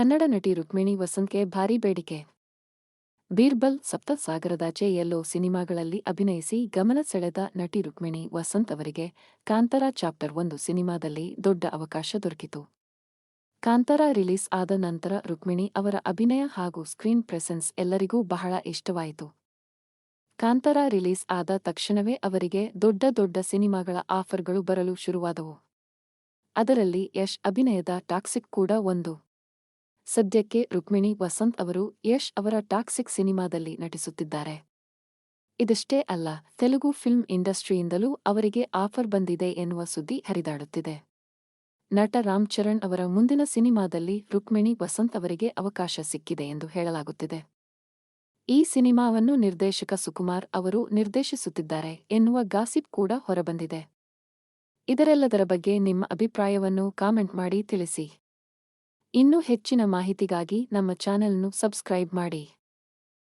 ಕನ್ನಡ ನಟಿ ರುಕ್ಮಿಣಿ ವಸಂತ್ಗೆ ಭಾರೀ ಬೇಡಿಕೆ. ಬೀರ್ಬಲ್, ಸಪ್ತಸಾಗರದಾಚೆ ಎಲ್ಲೋ ಸಿನಿಮಾಗಳಲ್ಲಿ ಅಭಿನಯಿಸಿ ಗಮನ ಸೆಳೆದ ನಟಿ ರುಕ್ಮಿಣಿ ವಸಂತ್ ಅವರಿಗೆ ಕಾಂತಾರ ಚಾಪ್ಟರ್ 1 ಸಿನಿಮಾದಲ್ಲಿ ದೊಡ್ಡ ಅವಕಾಶ ದೊರಕಿತು. ಕಾಂತಾರ ರಿಲೀಸ್ ಆದ ನಂತರ ರುಕ್ಮಿಣಿ ಅವರ ಅಭಿನಯ ಹಾಗೂ ಸ್ಕ್ರೀನ್ ಪ್ರೆಸೆನ್ಸ್ ಎಲ್ಲರಿಗೂ ಬಹಳ ಇಷ್ಟವಾಯಿತು. ಕಾಂತಾರ ರಿಲೀಸ್ ಆದ ತಕ್ಷಣವೇ ಅವರಿಗೆ ದೊಡ್ಡ ದೊಡ್ಡ ಸಿನಿಮಾಗಳ ಆಫರ್ಗಳು ಬರಲು ಶುರುವಾದವು. ಅದರಲ್ಲಿ ಯಶ್ ಅಭಿನಯದ ಟಾಕ್ಸಿಕ್ ಕೂಡ ಒಂದು. ಸದ್ಯಕ್ಕೆ ರುಕ್ಮಿಣಿ ವಸಂತ್ ಅವರು ಯಶ್ ಅವರ ಟಾಕ್ಸಿಕ್ ಸಿನಿಮಾದಲ್ಲಿ ನಟಿಸುತ್ತಿದ್ದಾರೆ. ಇದಷ್ಟೇ ಅಲ್ಲ, ತೆಲುಗು ಫಿಲ್ಮ್ ಇಂಡಸ್ಟ್ರಿಯಿಂದಲೂ ಅವರಿಗೆ ಆಫರ್ ಬಂದಿದೆ ಎನ್ನುವ ಸುದ್ದಿ ಹರಿದಾಡುತ್ತಿದೆ. ನಟ ರಾಮ್ ಚರಣ್ ಅವರ ಮುಂದಿನ ಸಿನಿಮಾದಲ್ಲಿ ರುಕ್ಮಿಣಿ ವಸಂತ್ ಅವರಿಗೆ ಅವಕಾಶ ಸಿಕ್ಕಿದೆ ಎಂದು ಹೇಳಲಾಗುತ್ತಿದೆ. ಈ ಸಿನಿಮಾವನ್ನು ನಿರ್ದೇಶಕ ಸುಕುಮಾರ್ ಅವರು ನಿರ್ದೇಶಿಸುತ್ತಿದ್ದಾರೆ ಎನ್ನುವ ಗಾಸಿಪ್ ಕೂಡ ಹೊರಬಂದಿದೆ. ಇದರೆಲ್ಲದರ ಬಗ್ಗೆ ನಿಮ್ಮ ಅಭಿಪ್ರಾಯವನ್ನು ಕಾಮೆಂಟ್ ಮಾಡಿ ತಿಳಿಸಿ. ಇನ್ನೂ ಹೆಚ್ಚಿನ ಮಾಹಿತಿಗಾಗಿ ನಮ್ಮ ಚಾನೆಲ್‌ನ್ನು ಸಬ್ಸ್ಕ್ರೈಬ್ ಮಾಡಿ.